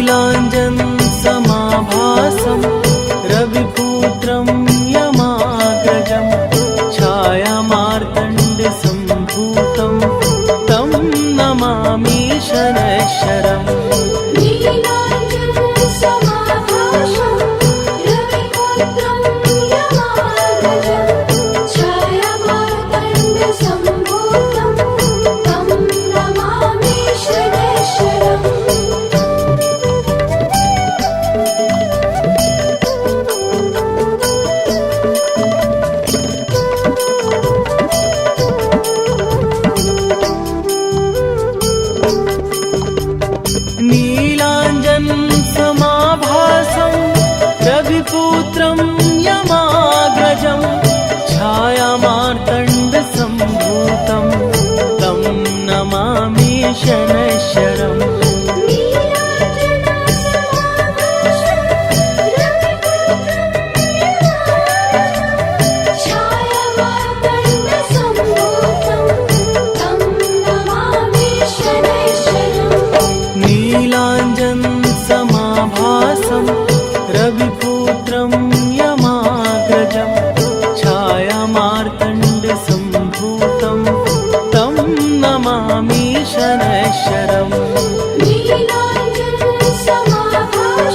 नीलाञ्जन समाभासं रविपुत्रं यमाग्रजं छायामार्तण्डसम्भूतं तं नमामि शनैश्वरम्। नीलाञ्जन समाभासं रविपुत्रं यमाग्रजं छायामार्तण्डसम्भूतं तं नमामि शनैश्वरम्। नीलाञ्जन समाभासं रविपुत्रं यमाग्रजं छायामार्तण्डसम्भूतं तं नमामि शनैश्वरम्। नीलाञ्जन समाभासं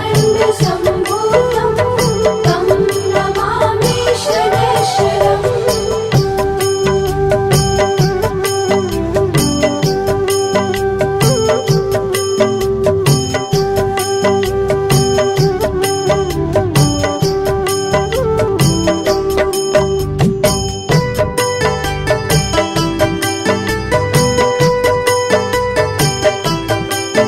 रविपुत्रं यमाग्रजं छायामार्तण्डसम्भूतं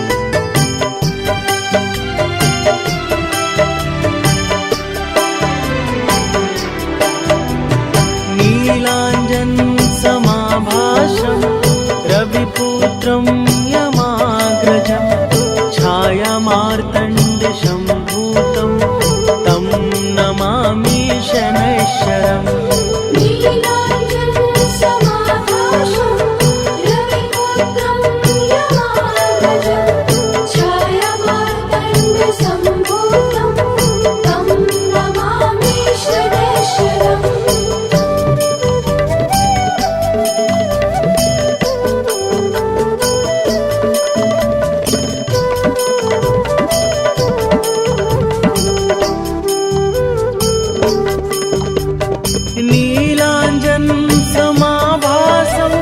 तं नमामि शनैश्वरम्। नीलाञ्जन समाभासं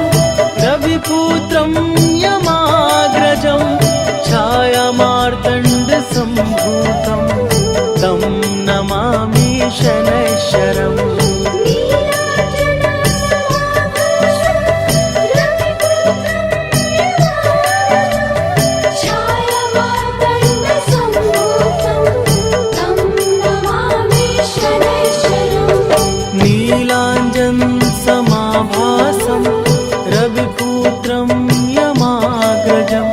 रविपुत्रं यमाग्रजं छायामार्तण्डसम्भूतं तं नमामि शनैश्वरम्। नीलाञ्जन समाभासं रविपुत्रं यमाग्रजं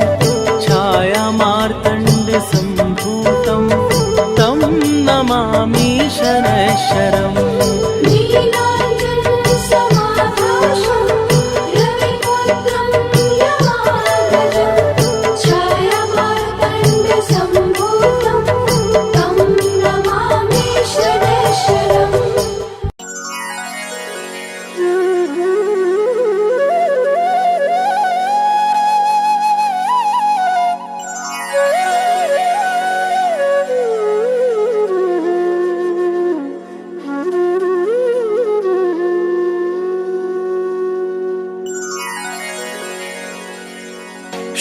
छायामार्तण्डसम्भूतं तं नमामि शनैश्वरम्।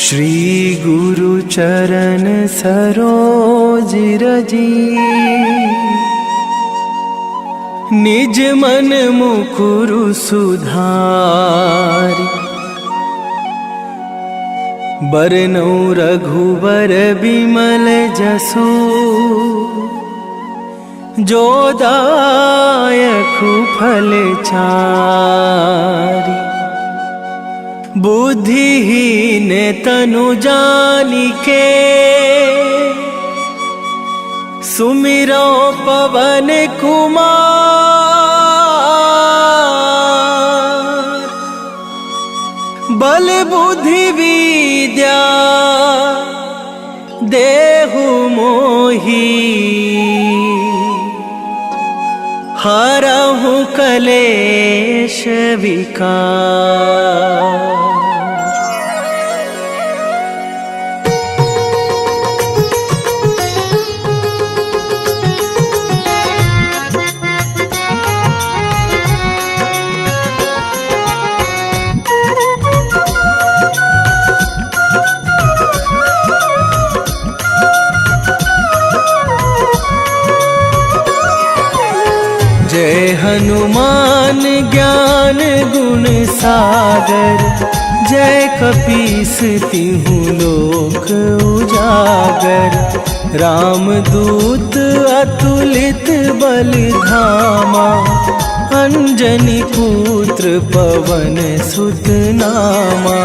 श्री गुरु चरण सरोज रजी निज मन मुकुरु सुधारि बरनौ रघुबर बिमल जसु जो दायकु फल चारि बुद्धिहीन तनु जानिके सुमिरो पवन कुमार बल बुद्धि विद्या देहु मोहि, हरहु कलेश विकार। जय हनुमान ज्ञान गुण सागर, जय कपीस तिहु लोक उजागर। रामदूत अतुलित बल धामा, अंजनी पुत्र पवन सुत नामा।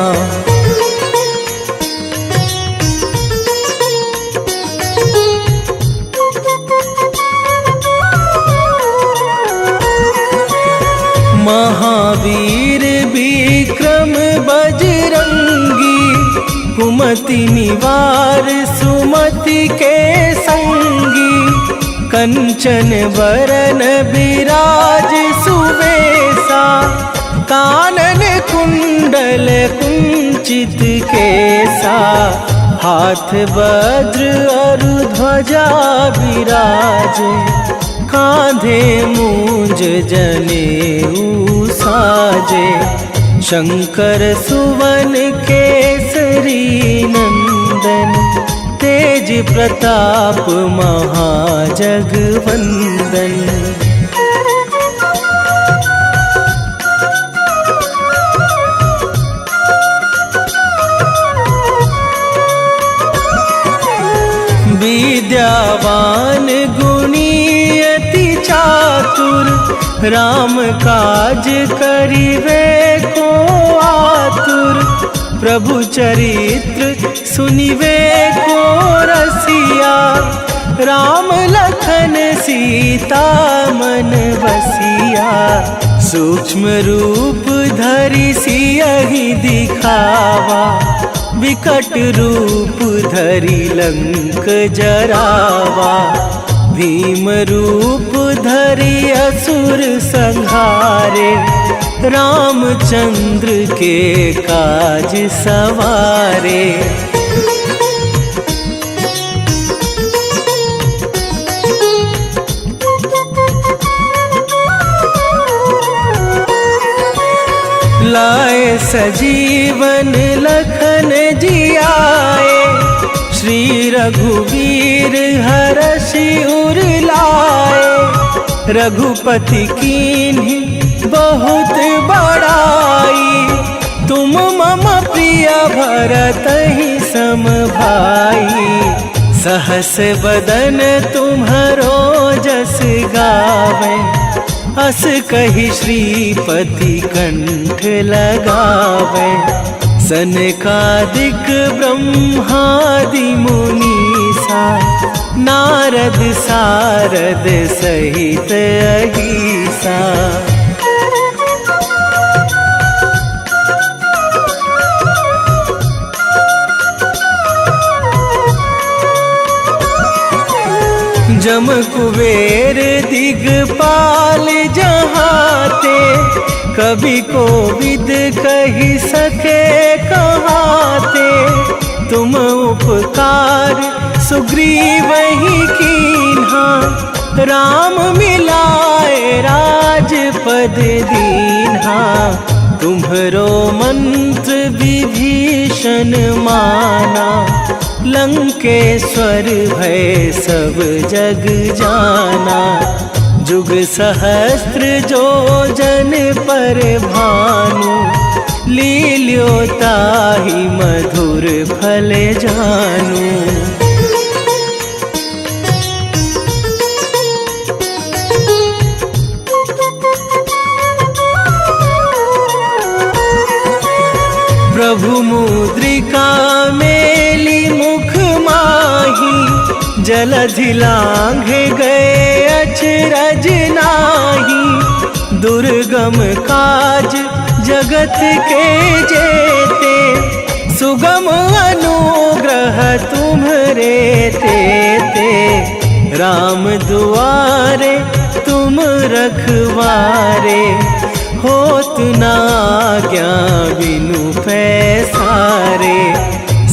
महावीर विक्रम बजरंगी, कुमति निवार सुमति के संगी। कंचन बरन बिराज सुवेशा, कानन कुंडल कुंचित केसा। हाथ वज्र और ध्वजा विराजे, कांधे मूंज जनेऊ साजे। शंकर सुवन केसरी नंदन, तेज प्रताप महाजगवंदन। विद्यावान गुणी अति चातुर, राम काज करिवे को आतुर। प्रभु चरित्र सुनिवे को रसिया, राम लखन सीता मन बसिया। सूक्ष्म रूप धरि सियहि दिखावा, विकट रूप धरि लंक जरावा। भीम रूप धरि असुर संहारे, रामचंद्र के काज सवारे। लाए सजीवन लखन जियाए, श्री रघुवीर हरषि उर लाए। रघुपति कीन्ही बहुत बड़ाई, तुम मम प्रिय भरतहि सम भाई। सहस बदन तुम्हरो जस गावे, अस कहि श्रीपति कंठ लगावे। सनकादिक ब्रह्मादि मुनीसा, नारद सारद सहित अहिसा। जम कुबेर दिगपाल जहाते, कवि कोविद कहि सके कहाते। तुम उपकार सुग्रीवहि कीन्हा, राम मिलाए राजपद दीन्हा। तुम्हरो मंत्र विभीषण माना, लंकेश्वर भय सब जग जाना। जुग सहस्त्र जो जन पर भानु, लील्यो ताहि मधुर फल जानू। प्रभु मुद्रिका मेली मुख माही, जलधि लांघे गए अचरज नाही। दुर्गम काज जगत के जेते, सुगम अनुग्रह तुम्हरे ते राम दुआरे तुम रखवारे, होत ना आज्ञा बिनु पैसारे,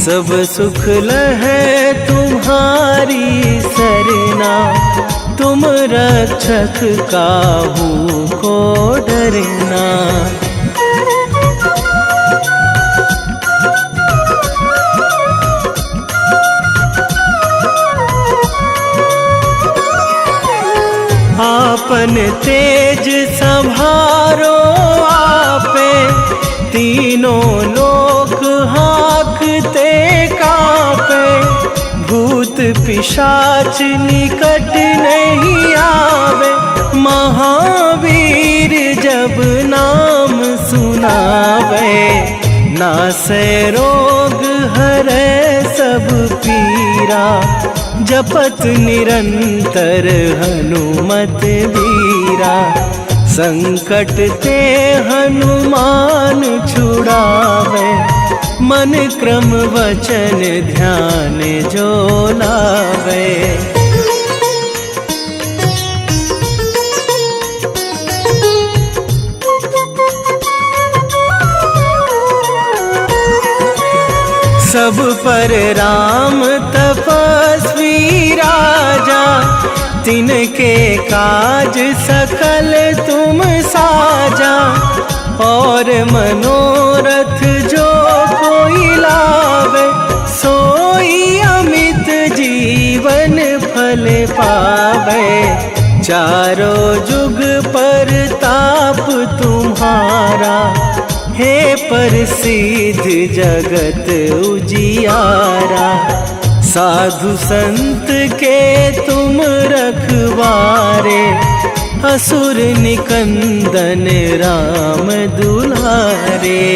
सब सुख लहै तुम्हारी सरना, तुम रक्षक काहू को डरना। आपन तेज संभारो आपे, तीनों लोक हाँकते कापे, भूत पिशाच निकट नहीं आवे, महावीर जब नाम सुनावे, नासै रोग हरै सब पीरा, जपत निरंतर हनुमत वीरा, संकट ते हनुमान छुड़ावे, मन क्रम वचन ध्यान जो लावे। सब पर राम तपस्वी राजा, तिनके काज सकल तुम साजा, और मनोरथ जो कोई लावे, सोई अमित जीवन फल पावे, चारों जुग पर ताप तुम्हारा, हे प्रसिद्ध जगत उजियारा, साधु संत के तुम रखवारे, असुर निकंदन राम दुलारे।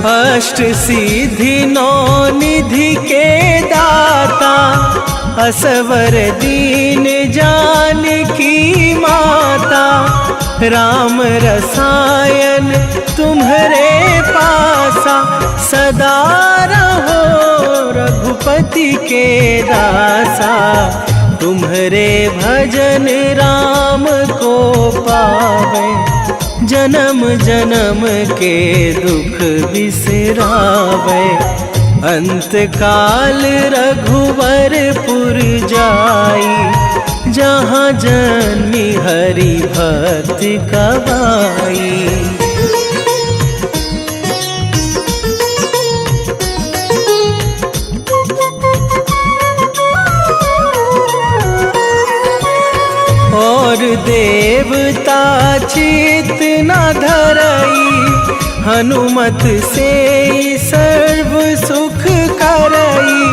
अष्ट सिद्धि नौ निधि के दाता, असवर दीन जानकी माता, राम रसायन तुम्हरे पासा, सदा रहो रघुपति के दासा, तुम्हरे भजन राम को पावे, जन्म जन्म के दुख बिसरावे, अंत काल रघुवरपुर जाई, जहाँ जन्मी हरि भक्त कवाई। और देवता चित न धरई, हनुमत से सर्व सुख करई,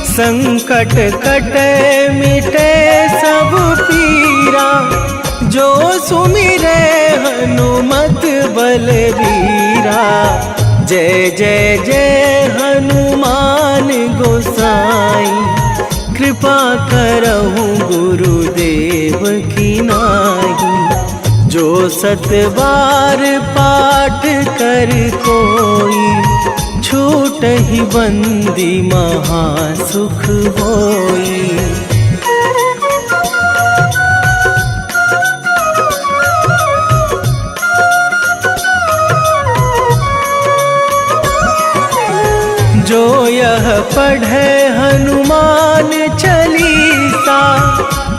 संकट कटे मिटे सब पीरा, जो सुमिरे हनुमत बलबीरा, जय जय जय हनुमान गोसाई, कृपा करहु गुरुदेव की नाई, जो सत बार पाठ कर कोई, छूट ही बंदी महासुख होई। जो यह पढ़े हनुमान चालीसा,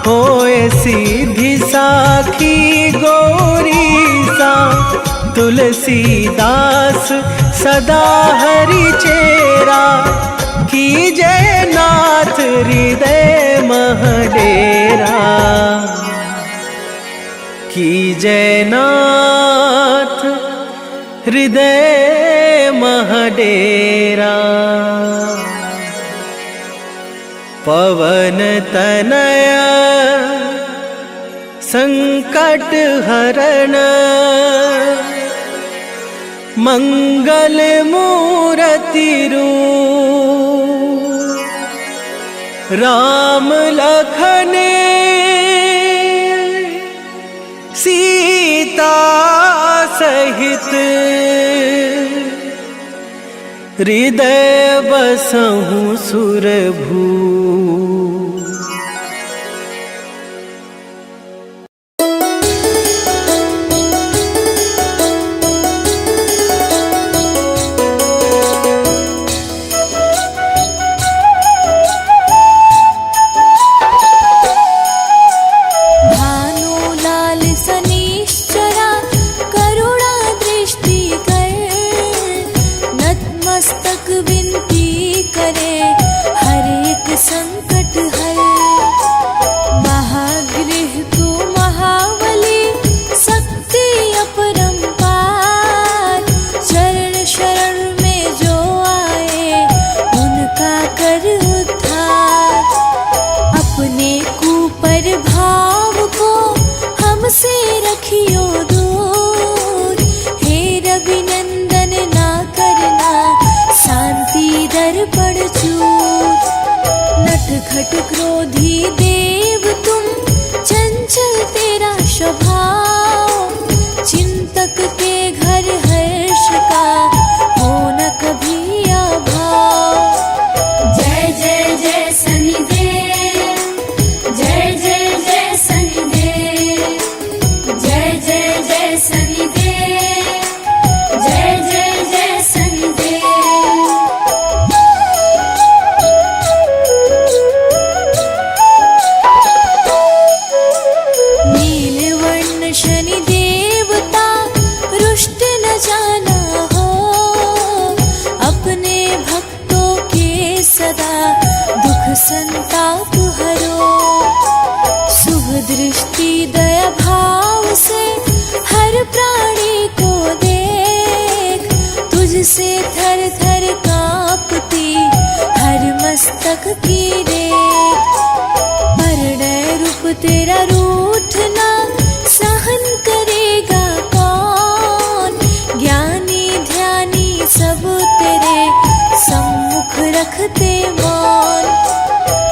होए सीधी साखी गौरीसा, तुलसीदास सदा हरि चेरा, कीजय नाथ हृदय मह डेरा, कीजय नाथ हृदय मह डेरा। पवन तनया संकट हरण, मंगल मूरति रूप, राम लखन सीता सहित हृदय बसहु सुरभू। खट क्रोधी देव तुम, चंचल तेरा स्वभाव, चिंतक के घर हर्ष का हो न कभी अभाव। जय जय जय शनिदेव, जय जय जय शनिदेव, जय जय जय शनिदेव, जय जय जय शनिदेव। संताप हरो, शुभ दृष्टि दया भाव से हर प्राणी को देख, तुझसे थर थर कांपती हर मस्तक की रेख। परिणय रूप तेरा रूठना सहन करेगा कौन, ज्ञानी ध्यानी सब तेरे सम्मुख रखते मौन।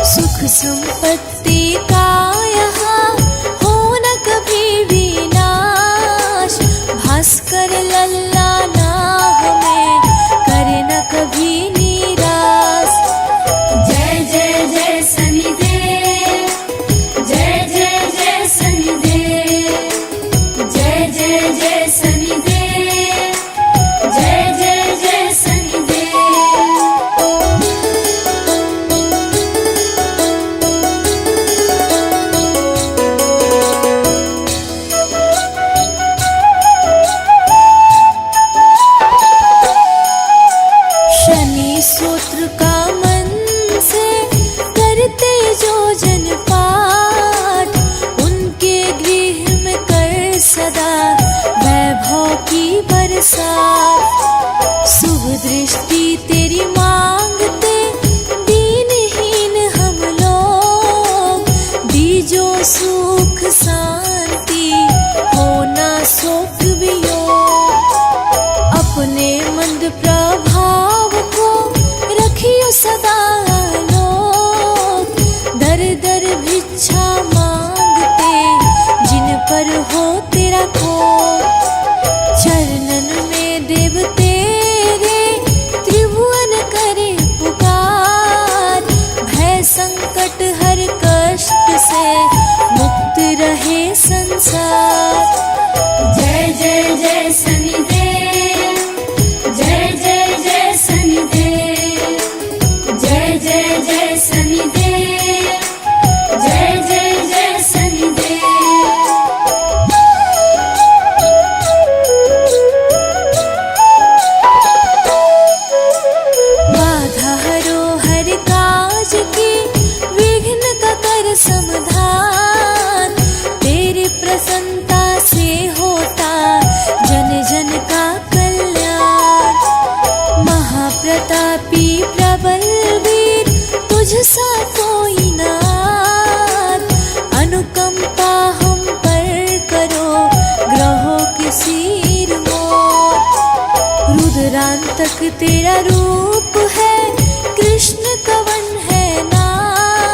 सुख संपत्ति का यहाँ हो न कभी विनाश, भास्कर लल्ला ना हमें करे न कभी निराश। जय जय जय शनिदेव, जय जय जय शनिदेव, जय जय जय शनिदेव, जय जय जय शनिदेव। सूत्र का मन से करते जो जन पाठ, उनके गृह में कर सदा वैभव की बरसात। शुभ दृष्टि तेरी मांगते दीनहीन हम लोग, दीजो सुख शांति होना शोक वियोग। अपने मंद प्रभाव रखियो सदा लोग, दर दर भिक्षा मांगते जिन पर हो तेरा कोप। चरणन में देव तेरे त्रिभुवन करे पुकार, भय संकट हर कष्ट से मुक्त रहे संसार। जय जय जय शनिदेव, जय जय जय शनिदेव, जय जय जय शनिदेव, जय जय जय शनिदेव। बाधा हरो हर काज की, विघ्न का कर समाधान, तेरी प्रसन्नता से होता जन जन का कल्याण। महाप्रतापी प्रबल वीर तुझसा कोई नाथ, अनुकंपा हम पर करो ग्रहों के सिर मोर। रुद्रांतक तेरा रूप है, कृष्ण कवन है नाम,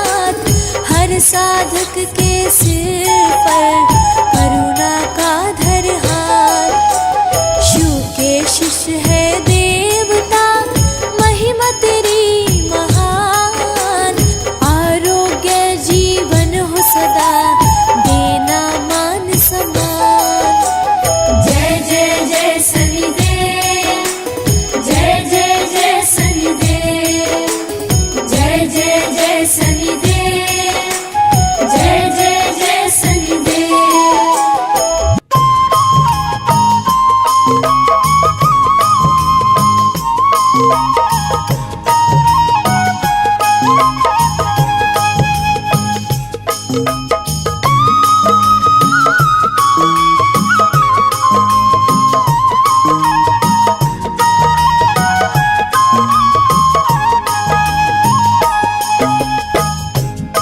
साधक के सिर पर करुणा का धर हाथ। शिव के शिष्य है देवता, महिमा तेरी महान। आरोग्य जीवन हो सदा, देना मान सम्मान। जय जय जय शनिदेव, जय जय जय शनिदेव, जय जय जय शनिदेव, जय जय जय शनिदेव।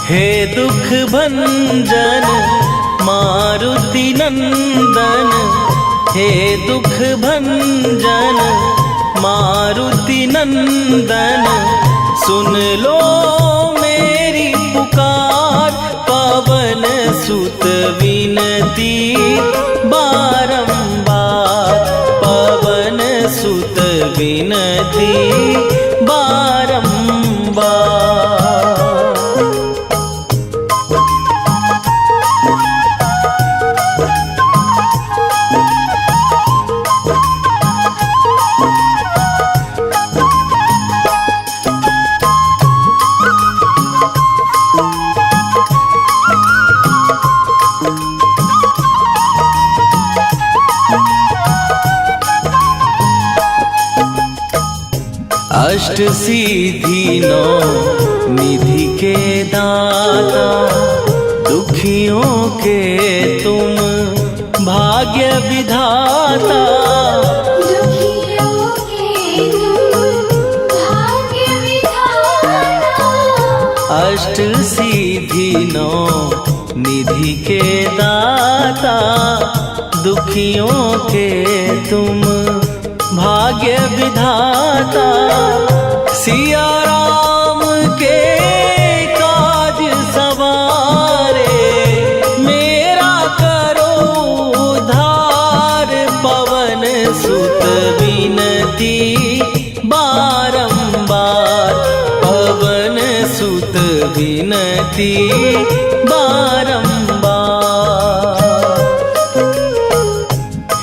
हे दुख भंजन मारुति नंदन, हे दुख भंजन मारुति नंदन, सुन लो मेरी पुकार। पवन सुत विनती बारंबार, पवन सुत विनती बारंबार। अष्ट सिद्धि नौ निधि के दाता, दुखियों के तुम भाग्य विधाता। दुखियों के तुम भाग्य विधाता। अष्ट सिद्धि नौ निधि के दाता, दुखियों के तुम भाग्य विधाता। सिया राम के काज सवारे, मेरा करो उद्धार। पवन सुत विनती बारंबार, पवन सुत विनती बारंबार।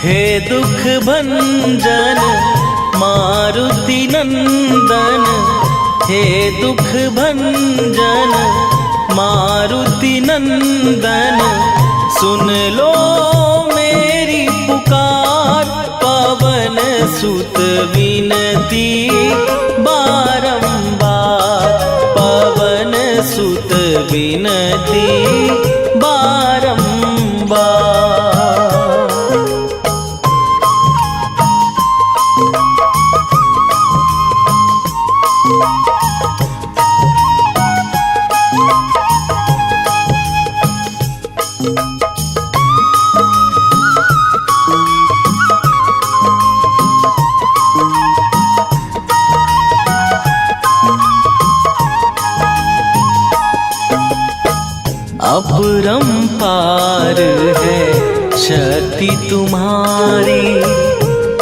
हे दुख भंजन मारुति नंदन, हे दुख भंजन मारुति नंदन, सुन लो मेरी पुकार। पवन सुत विनती बारंबार, पवन सुत विनती बारंबार। अपरंपार है शक्ति तुम्हारी,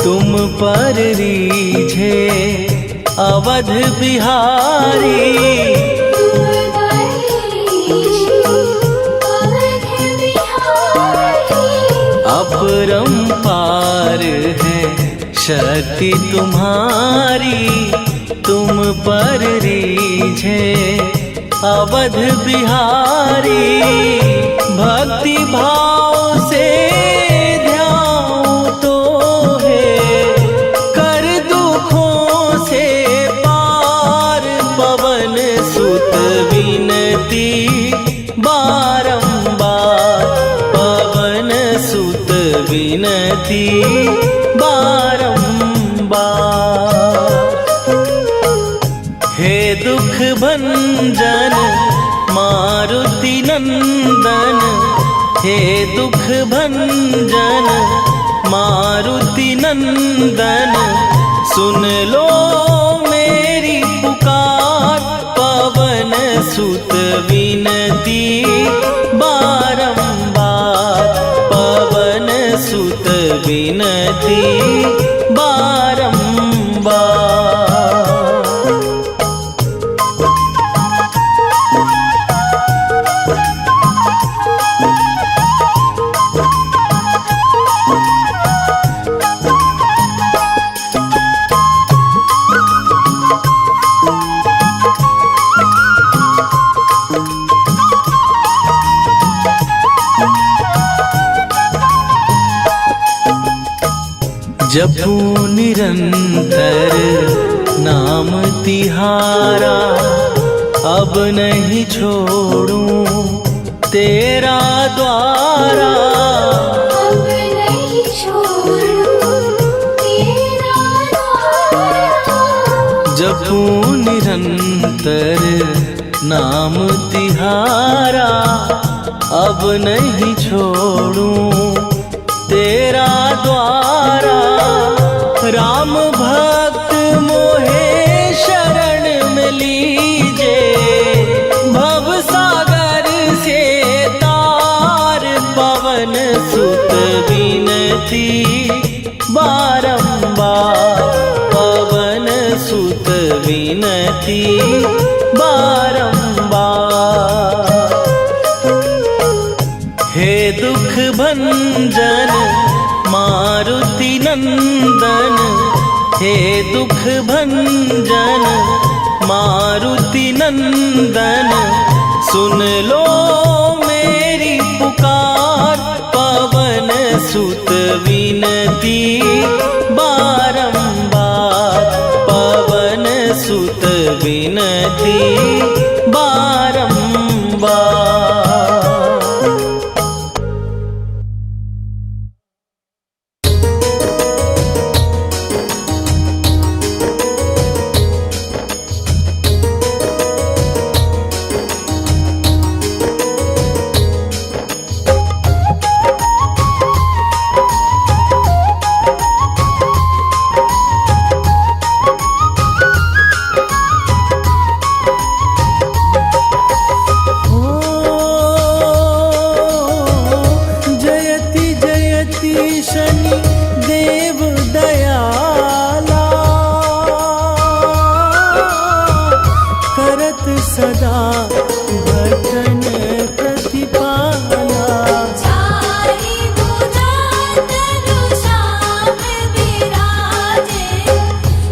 तुम पर रीझे अवध बिहारी। अपरंपार है शक्ति तुम्हारी, तुम पर रीझे अवध बिहारी। भक्ति भाव से ध्यान तो है, कर दुखों से पार। पवन सुत विनती बारंबार, पवन सुत विनती बारंबार। हे दुख भंजन मारुति नंदन, हे दुख भंजन मारुति नंदन, सुन लो मेरी पुकार। पवन सुत विनती विनती बारंबार। जपू निरंतर नाम तिहारा, अब नहीं छोड़ूं तेरा द्वारा। अब नहीं छोड़ूं तेरा द्वारा। जपू निरंतर नाम तिहारा, अब नहीं छोड़ूं तेरा द्वारा। राम भक्त मोहे शरण में लीजे, भव सागर से तार पवन सुत विनती बारंबार। पवन सुत विनती बारंबार। हे दुख भंजन मारुति नंदन, हे दुख भंजन मारुति नंदन। सुन लो मेरी पुकार, पवन सुत विनती बारंबार। पवन सुत विनती बारंबार। शनि देव दयाला, करत सदा भजन प्रतिपाला। चारि भुजा तनु श्याम विराजे,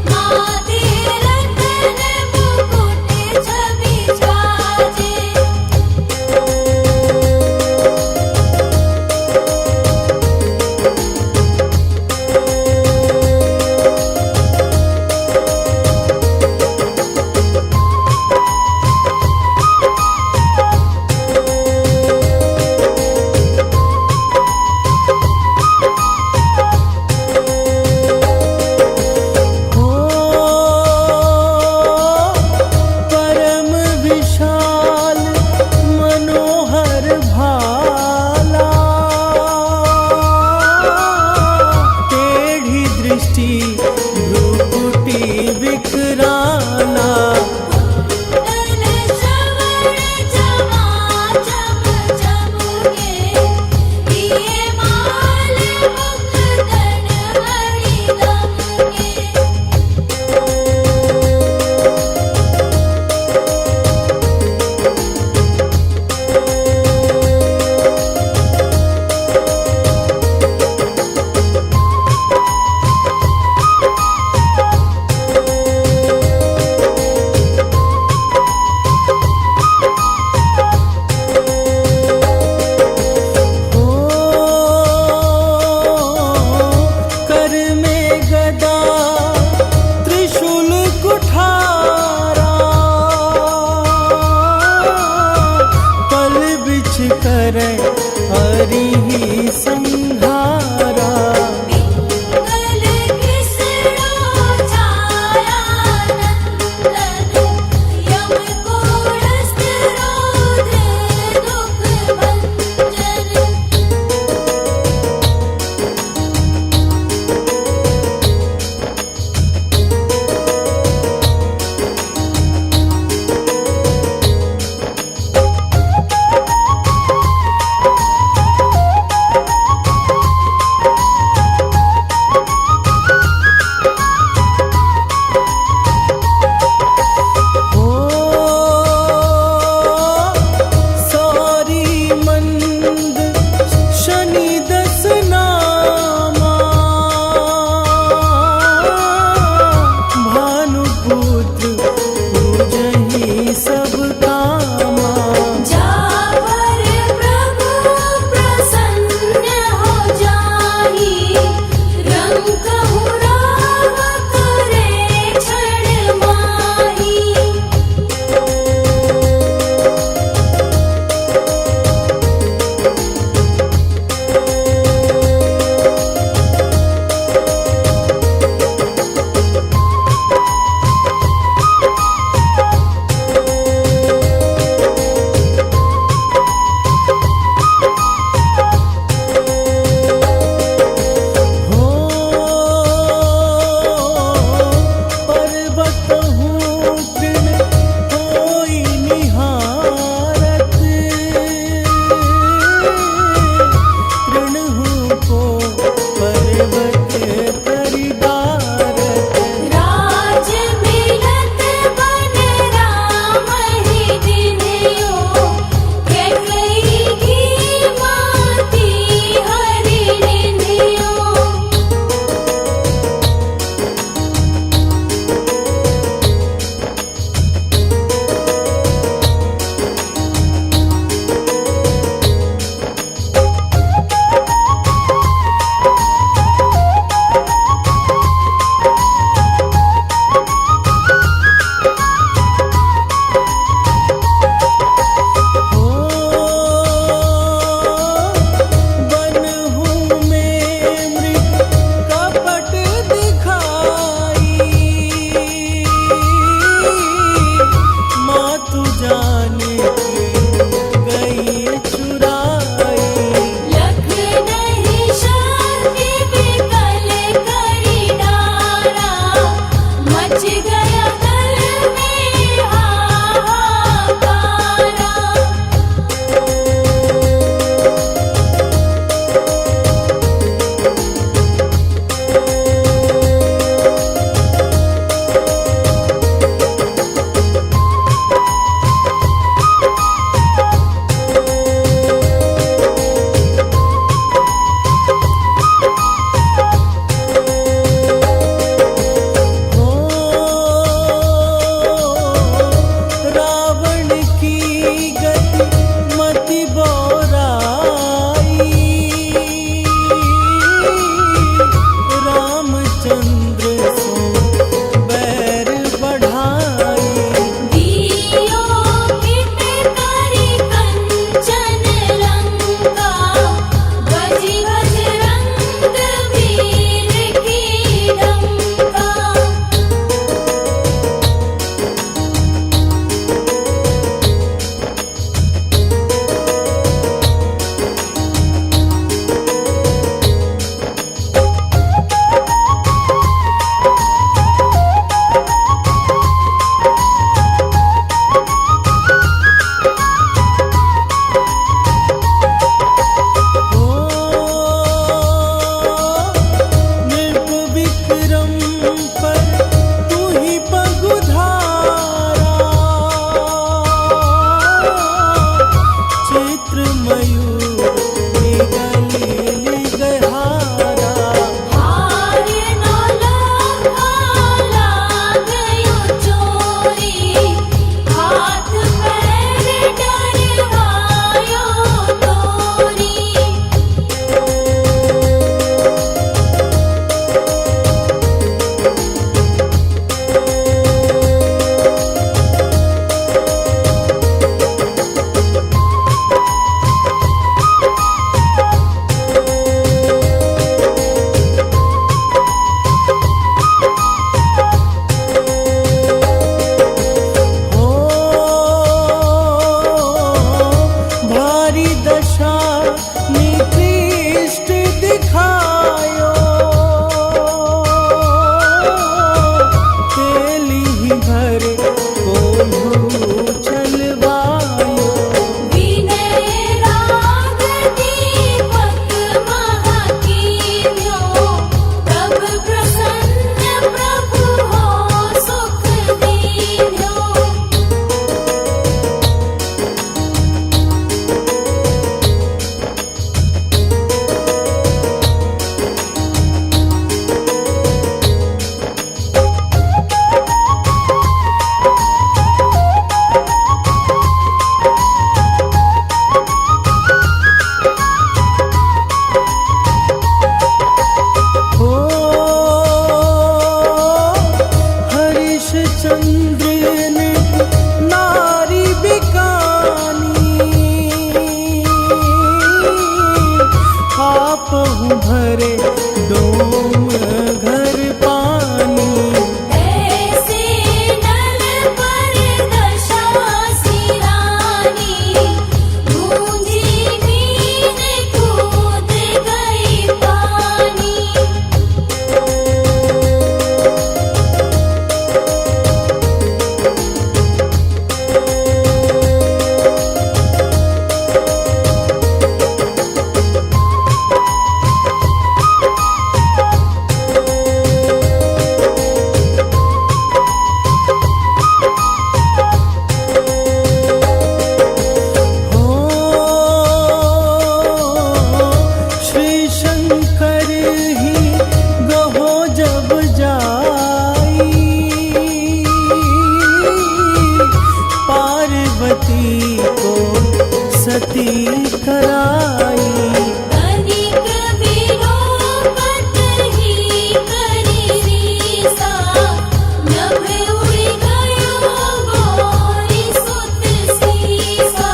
माथे रतन मुकुट छवि छाजे। जी को सती कराई। कनिक विलोपत ही करी रीसा, नभ उड़ गयो गौरी सुत सीसा।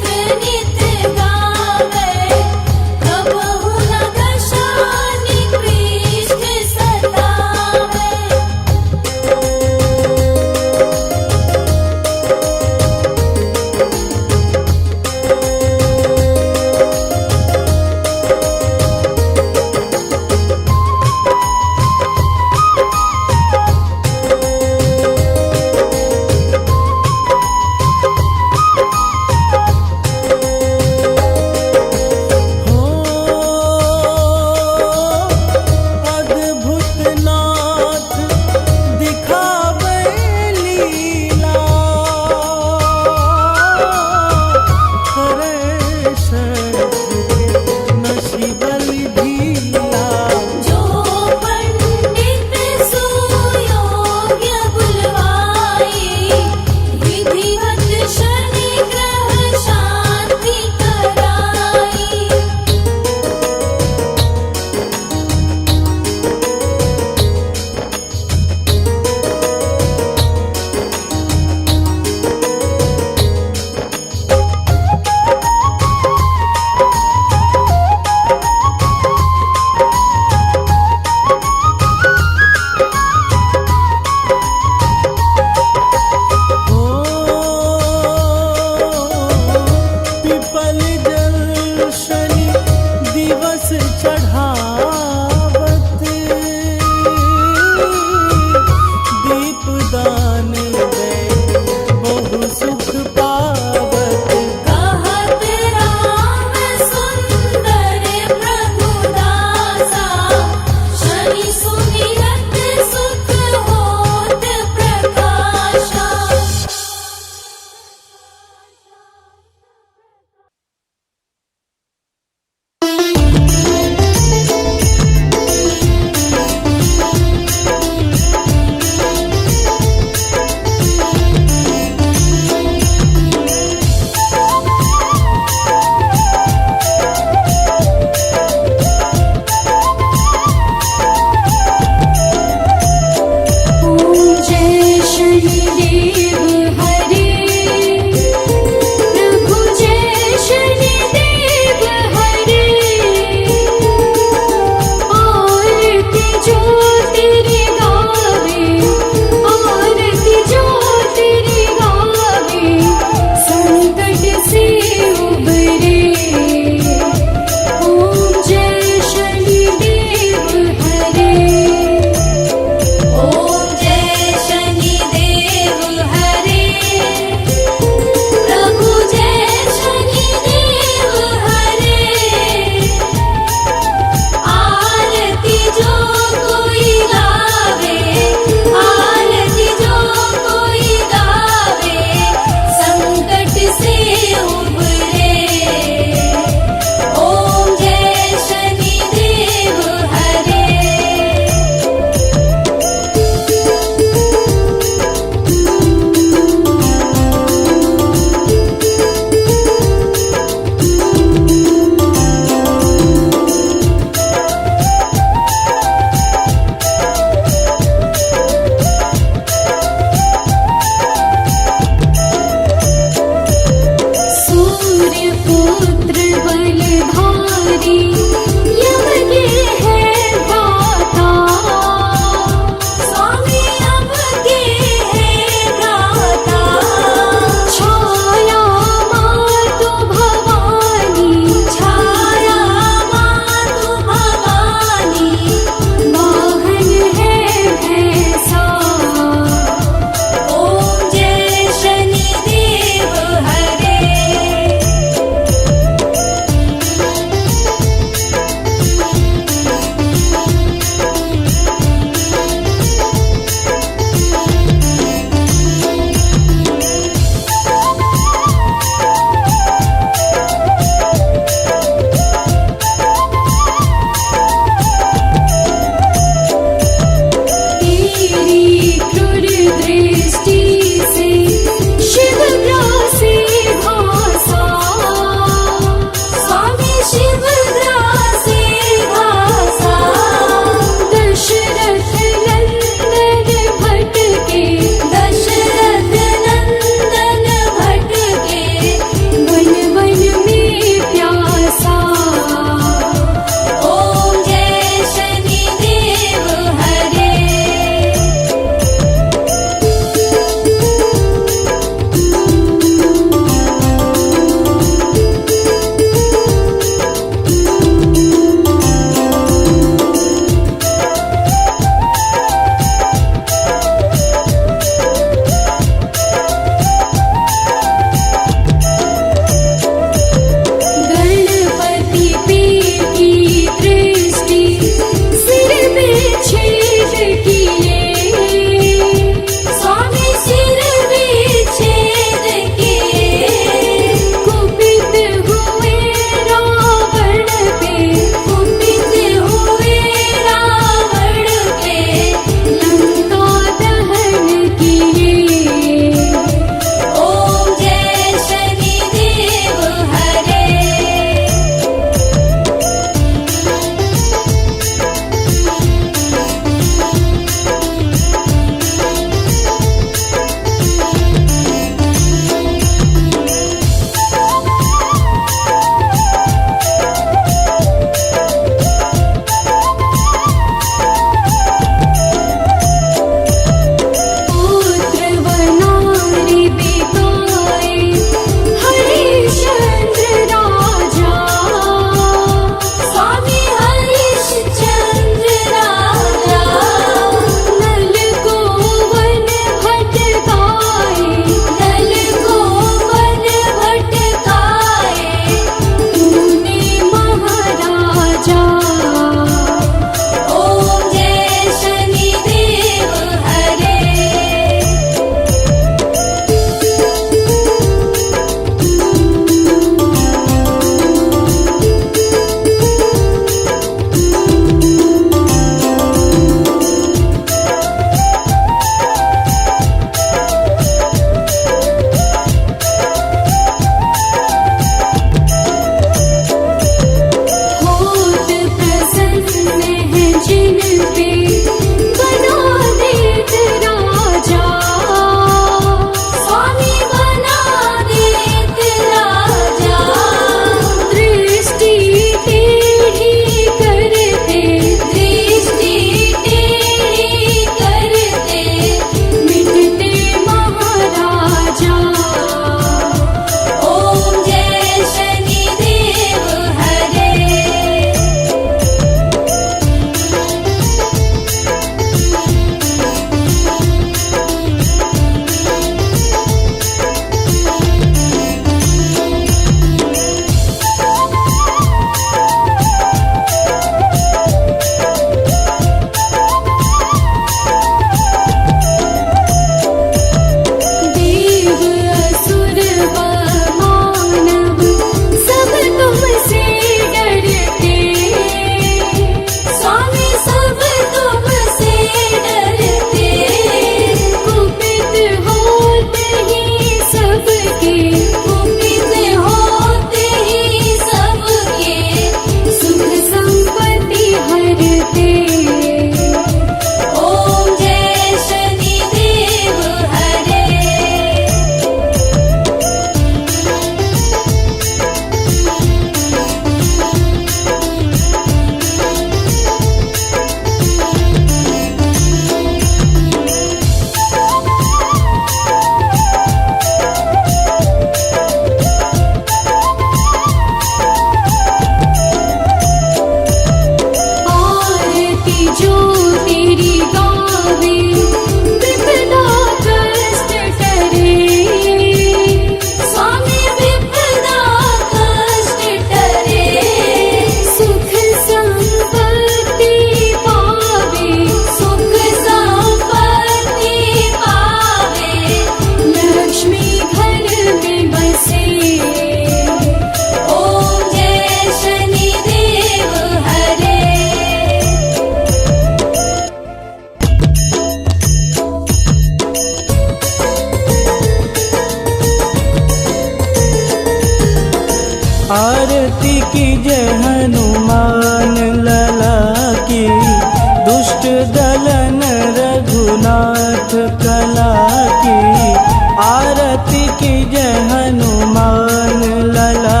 की जय हनुमान लला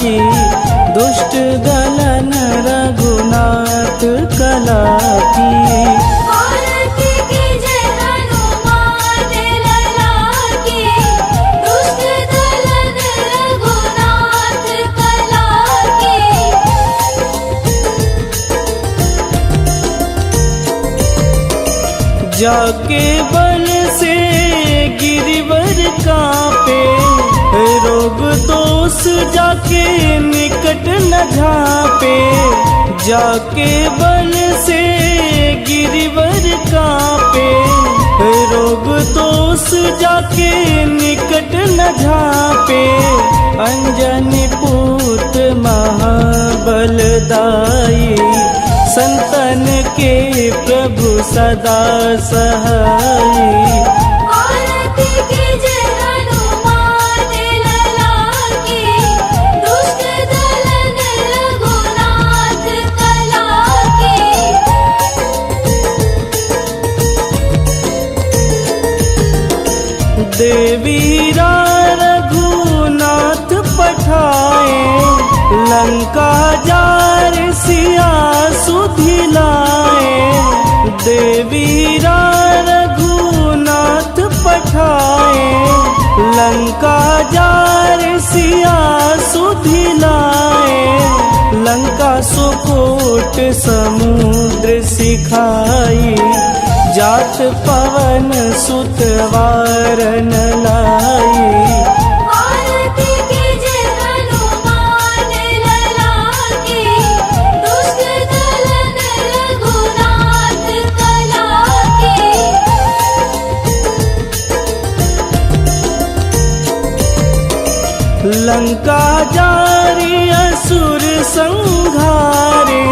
की, दुष्ट दलन रघुनाथ कला की। आरती की जय हनुमान लला की, दुष्ट दलन रघुनाथ कला की। जाके बल से गिरिवर कांपे, रोग दोष जाके निकट न झांपे। जाके बल से गिरिवर कांपे, रोग दोष जाके निकट न झांपे। अंजनी पूत महाबलदाई, संतन के प्रभु सदा सहाई। आरती की जय हनुमान लला की, दुष्ट दलन रघुनाथ कला की। देवीरा रघुनाथ पठाए, लंका जार सिया सुधिलाए। देवीरा रघुनाथ पठाए, लंका जार सिया सुधिलाए। लंका सुकोट समुद्र सिखाई, जात पवन सुत वारन लाई। आरती की जय हनुमान लला की, दुष्ट दलन रघुनाथ कला की। लंका जारी असुर संहारे,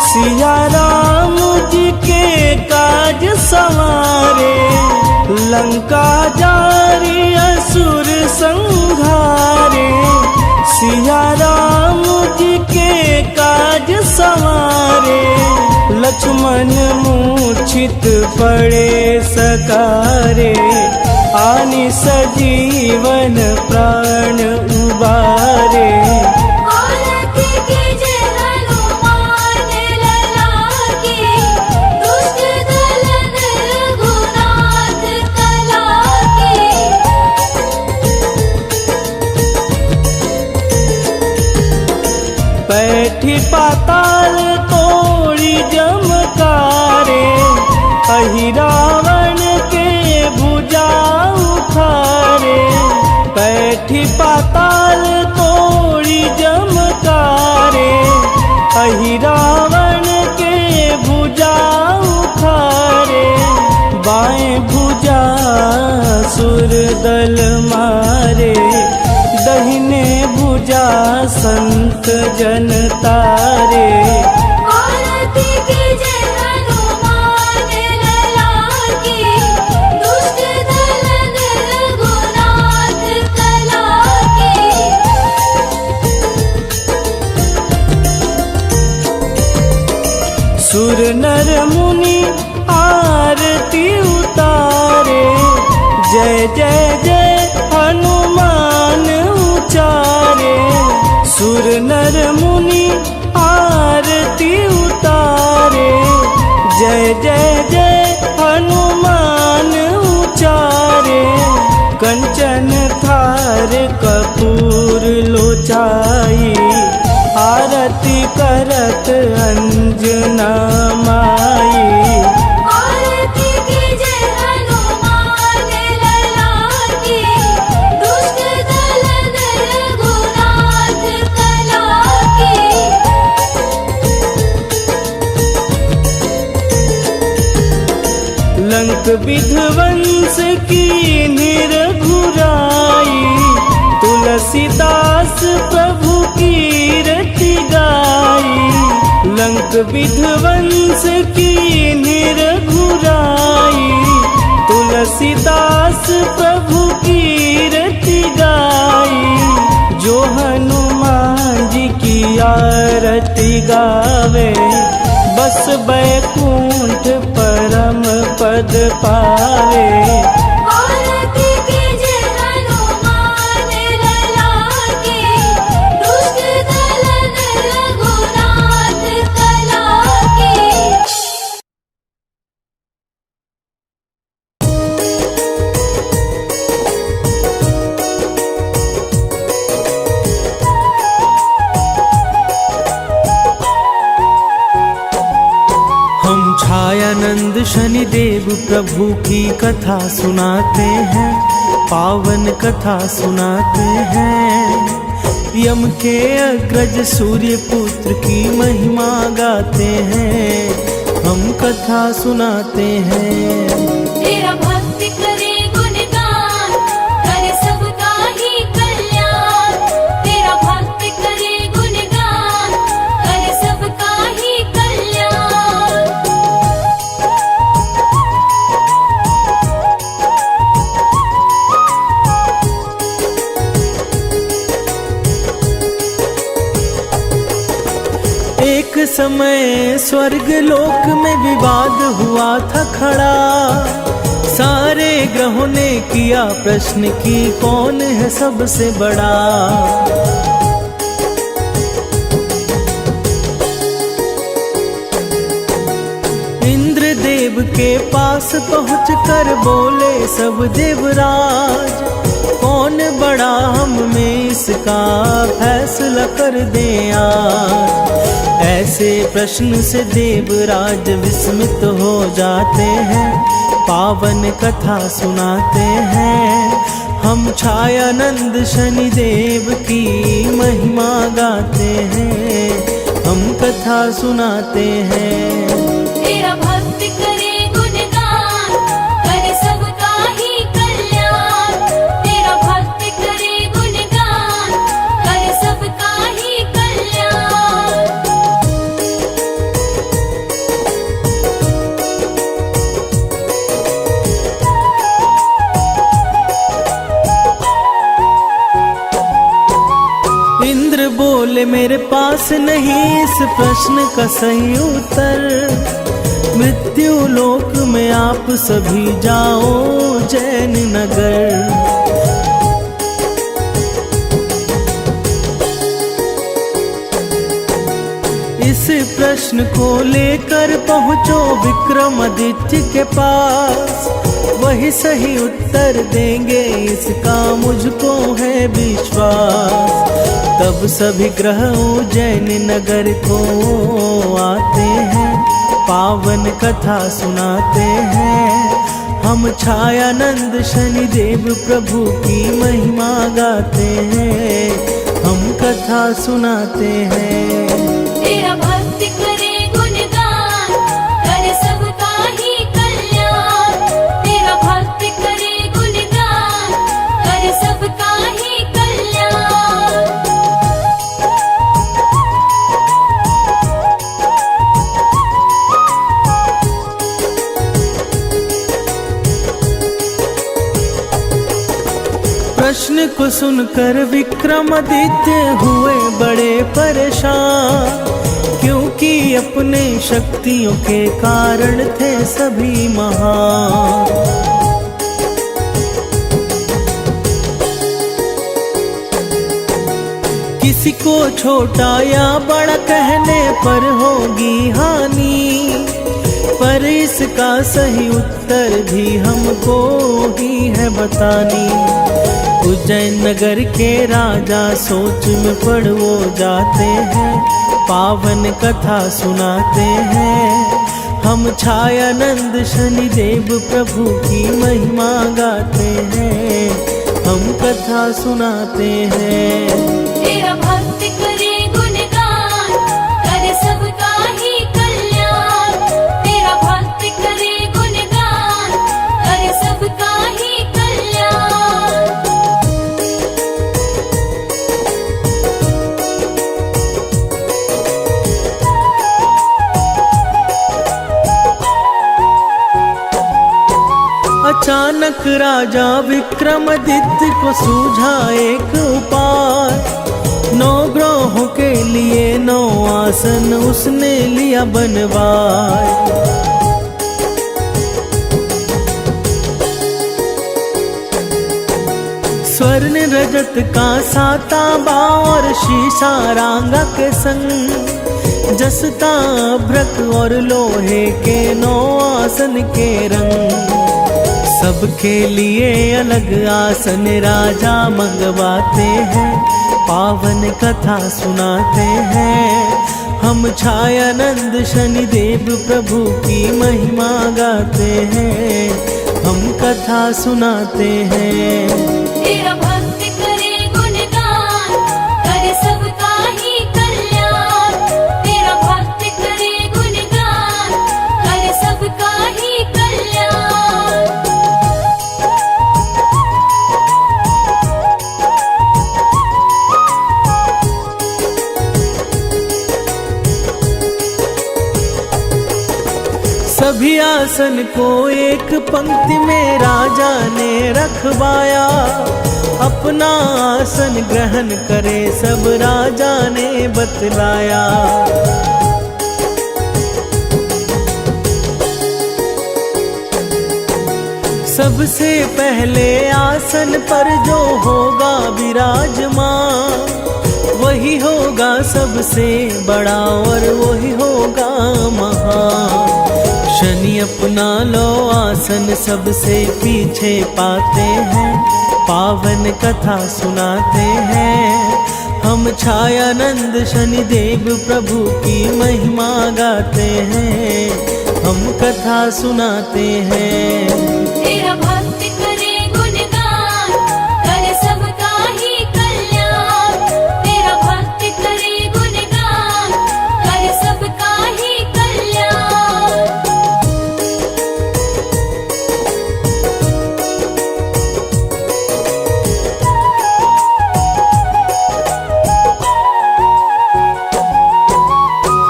सिया राम जी के काज सवारे। लंका जारी असुर संहारे, सिया राम जी के काज सवारे। लक्ष्मण मूर्छित पड़े सकारे, आनि सजीवन प्राण उबारे। आरती की जय हनुमान लला की, दुष्ट दलन रघुनाथ कला की। बैठी पाताल तोड़ी जमकारे, अहि रावण के भुजा उखारे। बैठी पाताल तोड़ी जमकारे, अहि रावण के भुजा उखारे। बाएं भुजा सुर दल मारे, दहिने भुजा संत जन तारे। आरती की जय हनुमान लला की, दुष्ट दलन रघुनाथ कला की। सुर नर मुनि आरती उतारे, जय जय जय हनुमान उचारे। सुर नर मुनि आरती उतारे, जय जय जय हनुमान उचारे। कंचन थार कपूर लोचाई, आरती करत अंजना माई। आरती की जय हनुमान लला की, दुष्ट दलन रघुनाथ कला की। लंक विध्वंस की निरघुराई, तुलसीदास प्रभु की रति गाई। लंक विध्वंस की निरघुराई, तुलसीदास प्रभु की रति गाई। जो हनुमान जी की आरती गावे, बस बैकुंठ परम पद पावे। आरती की जय हनुमान हम छायानंद शनिदेव प्रभु की कथा सुनाते हैं, पावन कथा सुनाते हैं। यम के अग्रज सूर्य पुत्र की महिमा गाते हैं, हम कथा सुनाते हैं। तेरा भक्त करे गुणगान, करे सबका ही कल्याण। तेरा भक्त करे गुणगान, करे सबका ही कल्याण। एक समय स्वर्ग लोक में विवाद हुआ था खड़ा, सारे ग्रहों ने किया प्रश्न कि कौन है सबसे बड़ा। इंद्रदेव के पास पहुंचकर बोले सब देवराज, कौन बड़ा हम में इसका फैसला कर दें आज। ऐसे प्रश्न से देवराज विस्मित हो जाते हैं, पावन कथा सुनाते हैं। हम छायानंद शनिदेव की महिमा गाते हैं, हम कथा सुनाते हैं। तेरा भक्त करे गुणगान, करे सबका ही कल्याण। तेरा भक्त करे गुणगान, करे सबका ही कल्याण। इंद्र बोले मेरे पास नहीं इस प्रश्न का सही उत्तर, मृत्यु लोक में आप सभी जाओ जैन नगर। इस प्रश्न को लेकर पहुंचो विक्रमादित्य के पास, वही सही उत्तर देंगे इसका मुझको है विश्वास। तब सभी ग्रह उज्जैन नगर को आते हैं, पावन कथा सुनाते हैं। हम छायानंद शनिदेव प्रभु की महिमा गाते हैं, हम कथा सुनाते हैं। तेरा भक्त करे गुणगान, करे सबका ही कल्याण। तेरा भक्त करे गुणगान, करे सबका ही कल्याण। प्रश्न को सुनकर विक्रमादित्य हुए बड़े परेशान, क्योंकि अपने शक्तियों के कारण थे सभी महान। किसी को छोटा या बड़ा कहने पर होगी हानि, पर इसका सही उत्तर भी हमको ही है बतानी। उज्जैन नगर के राजा सोच में पड़ वो जाते हैं, पावन कथा सुनाते हैं। हम छायानंद शनिदेव प्रभु की महिमा गाते हैं, हम कथा सुनाते हैं। तेरा भक्त करे गुणगान, करे सबका ही कल्याण। तेरा भक्त करे गुणगान, करे सबका ही कल्याण। अचानक राजा विक्रमादित्य को सूझा एक उपाय, 9 ग्रहों के लिए 9 आसन उसने लिया बनवाए। स्वर्ण रजत का साताबा और शीशा रांगा के संग, जसता भ्रक और लोहे के 9 आसन के रंग। सबके लिए अलग आसन राजा मंगवाते हैं, पावन कथा सुनाते हैं। हम छायानंद शनिदेव प्रभु की महिमा गाते हैं, हम कथा सुनाते हैं। तेरा भक्त करे गुणगान, करे सबका ही कल्याण। तेरा भक्त करे गुणगान, करे सबका ही कल्याण। सभी आसन को एक पंक्ति में राजा ने रखवाया, अपना आसन ग्रहण करे सब राजा ने बतलाया। सबसे पहले आसन पर जो होगा विराजमान, वही होगा सबसे बड़ा और वही होगा महान। शनि अपना लो आसन सबसे पीछे पाते हैं, पावन कथा सुनाते हैं। हम छायानंद शनिदेव प्रभु की महिमा गाते हैं, हम कथा सुनाते हैं। तेरा भक्त करे गुणगान, करे सबका ही कल्याण। तेरा भक्त करे गुणगान, करे सबका ही कल्याण।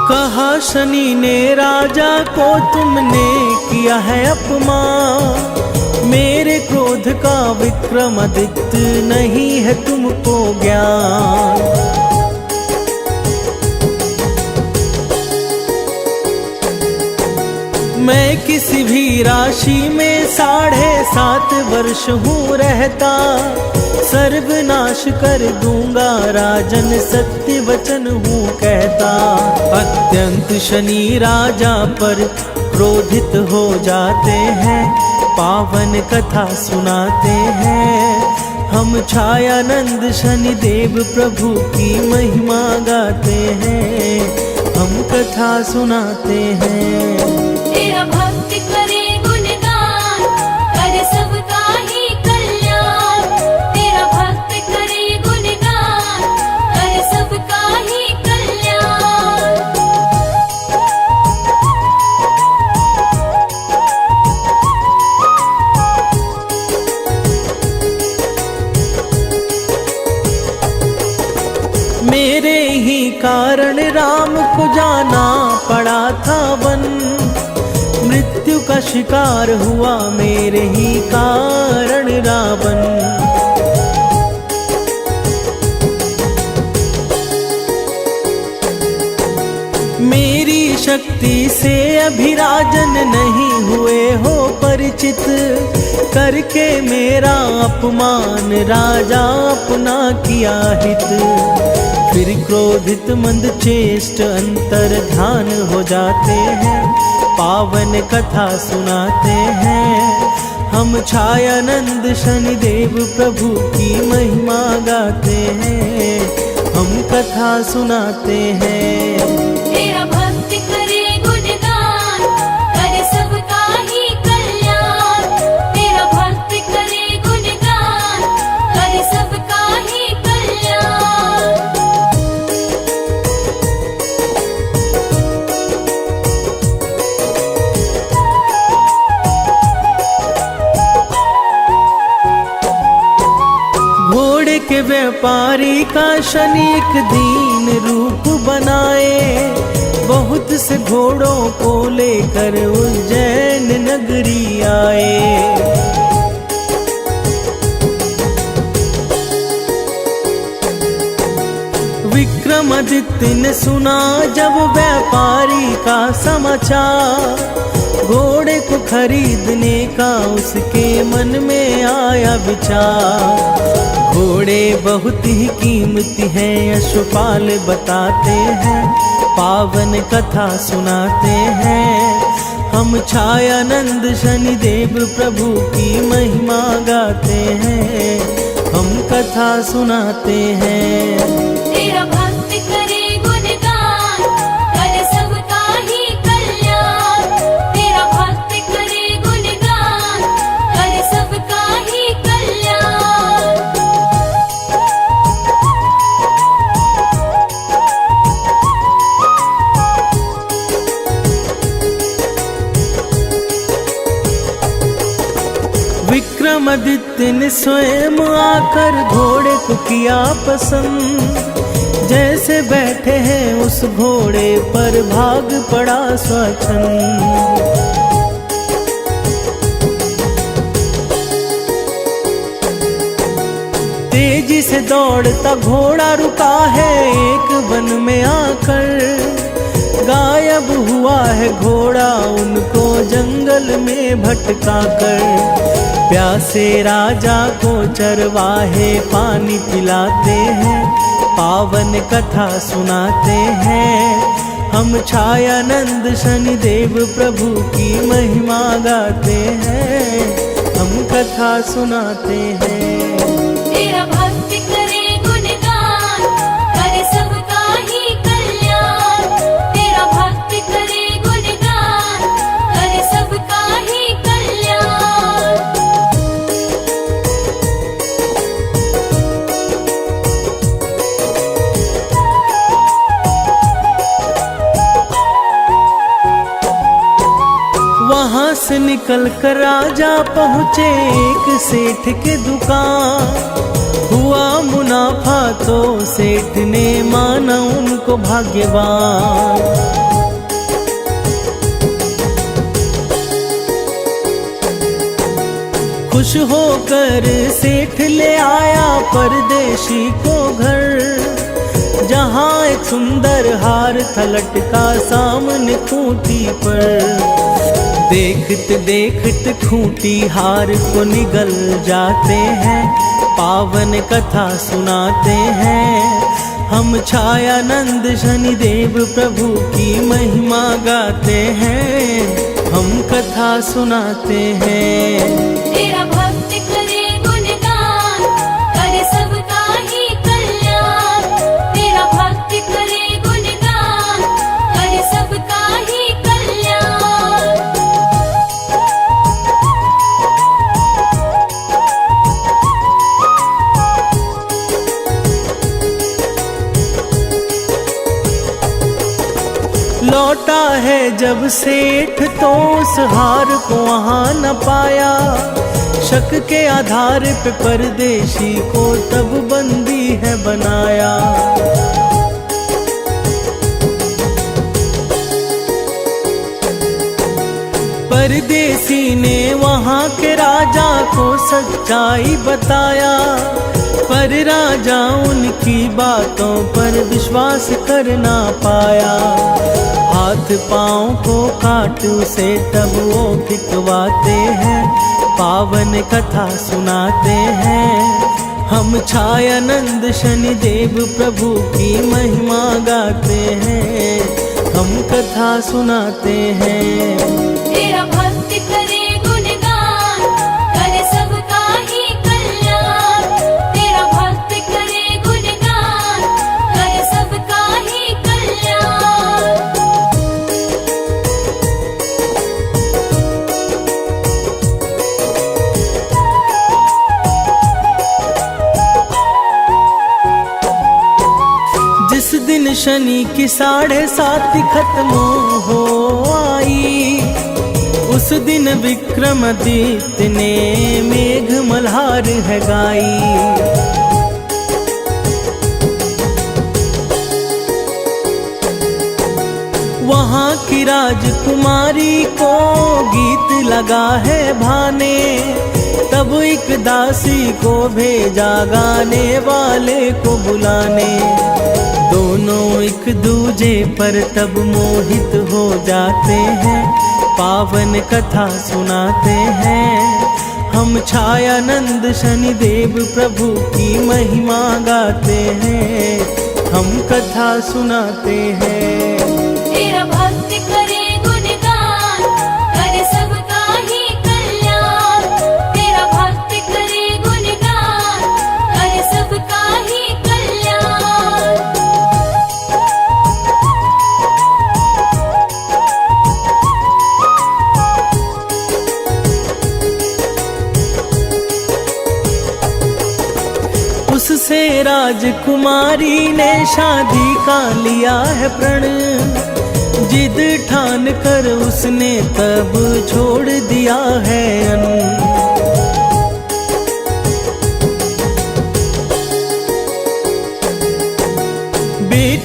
कहा शनि ने राजा को तुमने किया है अपमान, मेरे क्रोध का विक्रमादित्य नहीं है तुमको ज्ञान। मैं किसी भी राशि में 7.5 वर्ष हूँ रहता, सर्वनाश कर दूंगा राजन सत्य वचन हूँ कहता। अत्यंत शनि राजा पर क्रोधित हो जाते हैं, पावन कथा सुनाते हैं। हम छायानंद शनिदेव प्रभु की महिमा गाते हैं, हम कथा सुनाते हैं। तेरा भक्त करे गुणगान, करे सबका ही कल्याण। तेरा भक्त करे गुणगान, करे सबका ही कल्याण। मेरे ही कारण राम को जाना पड़ा था वन, मृत्यु का शिकार हुआ मेरे ही कारण रावण। मेरी शक्ति से अभी राजन नहीं हुए हो परिचित, करके मेरा अपमान राजा अपना किया हित। फिर क्रोधित मंद चेष्ट अंतर ध्यान हो जाते हैं, पावन कथा सुनाते हैं। हम छायानंद शनिदेव प्रभु की महिमा गाते हैं, हम कथा सुनाते हैं। तेरा भक्त करे गुणगान, करे सबका ही कल्याण। तेरा भक्त करे गुणगान, करे सबका ही कल्याण। घोड़े के व्यापारी का शनि एक दीन रूप बनाए, बहुत से घोड़ों को लेकर उज्जैन नगरी आए। विक्रमादित्य ने सुना जब व्यापारी का समाचार, घोड़े को खरीदने का उसके मन में आया विचार। घोड़े बहुत ही कीमती हैं यशपाल बताते हैं, पावन कथा सुनाते हैं। हम छायानंद शनिदेव प्रभु की महिमा गाते हैं, हम कथा सुनाते हैं। तेरा भक्त करे गुणगान, विक्रमादित्य ने स्वयं आकर घोड़े को किया पसंद। जैसे बैठे हैं उस घोड़े पर भाग पड़ा स्वच्छंद। तेजी से दौड़ता घोड़ा रुका है एक वन में आकर। गायब हुआ है घोड़ा उनको जंगल में भटका कर। प्यासे राजा को चरवाहे पानी पिलाते हैं, पावन कथा सुनाते हैं। हम छायानंद शनिदेव प्रभु की महिमा गाते हैं, हम कथा सुनाते हैं। तेरा भक्त करे गुणगान, करे सबका ही कल्याण। तेरा भक्त करे गुणगान, करे सबका ही कल्याण। वहां से निकल कर राजा पहुँचे एक सेठ के दुकान। हुआ मुनाफा तो सेठ ने माना उनको भाग्यवान। खुश होकर सेठ ले आया परदेशी को घर। जहाँ एक सुंदर हार था लटका सामने खूंटी पर। देखते देखते खूंटी हार को निगल जाते हैं, पावन कथा सुनाते हैं। हम छायानंद शनिदेव प्रभु की महिमा गाते हैं, हम कथा सुनाते हैं। तेरा भक्त करे गुणगान, करे सबका ही कल्याण। तेरा भक्त करे गुणगान, करे सबका ही कल्याण। लौटा है जब सेठ तो उस हार को वहां न पाया। शक के आधार पे परदेशी को तब बंदी है बनाया। परदेसी ने वहां के राजा को सच्चाई बताया। पर राजा उनकी बातों पर विश्वास कर ना पाया। हाथ पाँव को काट उसे तब वो भिखवाते हैं, पावन कथा सुनाते हैं। हम छायानंद शनिदेव प्रभु की महिमा गाते हैं, हम कथा सुनाते हैं। तेरा भक्त करे गुणगान, करे सबका ही कल्याण। तेरा भक्त करे गुणगान, करे सबका ही कल्याण। जिस दिन शनि की 7.5 खत्म हो आई, उस दिन विक्रमादित्य ने मेघ मल्हार है गाई। वहाँ की राजकुमारी को गीत लगा है भाने। तब एक दासी को भेजा गाने वाले को बुलाने। दोनों एक दूजे पर तब मोहित हो जाते हैं, पावन कथा सुनाते हैं। हम छायानंद शनिदेव प्रभु की महिमा गाते हैं, हम कथा सुनाते हैं। तेरा भक्त करे गुणगान, करे सबका ही कल्याण। तेरा भक्त करे गुणगान, करे सबका ही कल्याण। उससे राजकुमारी ने शादी का लिया है प्रण। जिद ठान कर उसने तब छोड़ दिया है अन्न।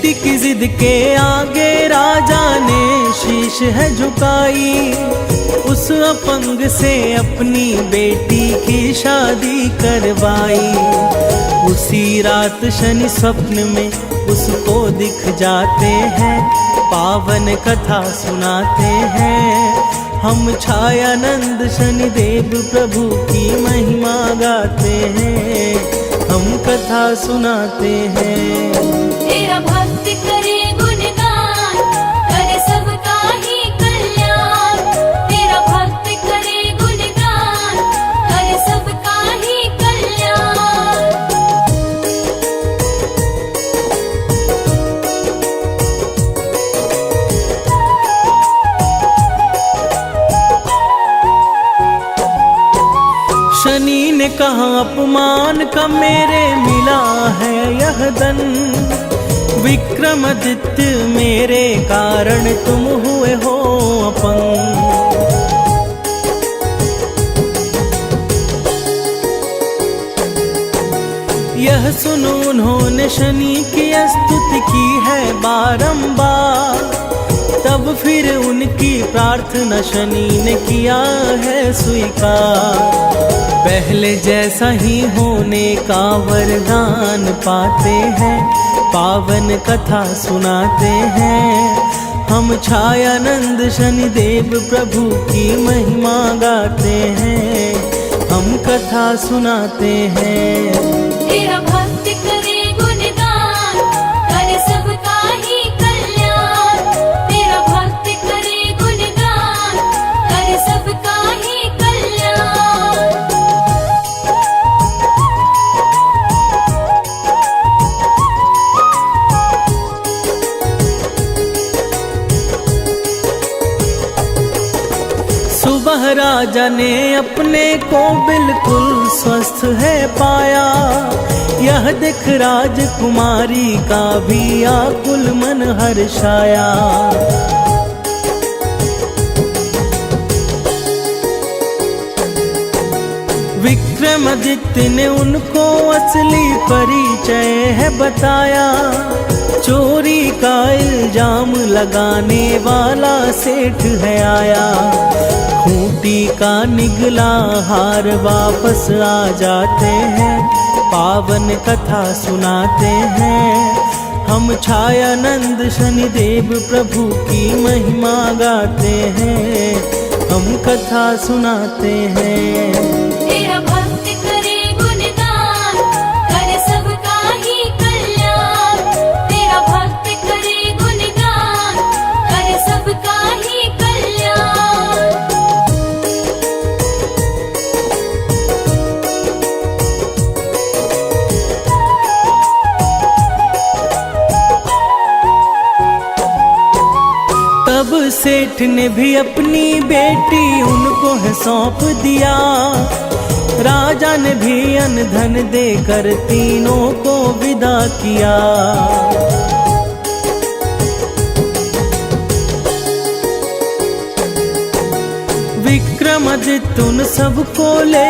बेटी की जिद के आगे राजा ने शीश है झुकाई। उस अपंग से अपनी बेटी की शादी करवाई। उसी रात शनि स्वप्न में उसको दिख जाते हैं, पावन कथा सुनाते हैं। हम छायानंद शनिदेव प्रभु की महिमा गाते हैं, हम कथा सुनाते हैं। तेरा भक्त करे गुणगान, करे सबका ही कल्याण। तेरा भक्त करे गुणगान, करे सबका ही कल्याण। शनि ने कहा अपमान का मेरे मिला है यह दन। विक्रमादित्य मेरे कारण तुम हुए हो अपंग। यह सुनो उन्होंने शनि की स्तुति की है बारंबार। तब फिर उनकी प्रार्थना शनि ने किया है स्वीकार। पहले जैसा ही होने का वरदान पाते हैं, पावन कथा सुनाते हैं। हम छायानंद शनिदेव प्रभु की महिमा गाते हैं, हम कथा सुनाते हैं। तेरा भक्त करे गुणगान, करे सबका ही कल्याण। तेरा भक्त करे गुणगान, करे सबका ही कल्याण। सुबह राजा ने अपने को बिल्कुल स्वस्थ है पाया। यह देख राजकुमारी का भी आकुल मन हर्षाया। विक्रमादित्य ने उनको असली परिचय है बताया। चोरी का इल्जाम लगाने वाला सेठ है आया। खूंटी का निगला हार वापस आ जाते हैं, पावन कथा सुनाते हैं। हम छायानंद शनिदेव प्रभु की महिमा गाते हैं, हम कथा सुनाते हैं। तेरा भक्त करे गुणगान, करे सबका ही कल्याण। तेरा भक्त करे गुणगान, करे सबका ही कल्याण। तब सेठ ने भी अपनी बेटी उनको है सौंप दिया। राजा ने भी अन्न धन देकर तीनों को विदा किया। विक्रमादित्य उन सबको ले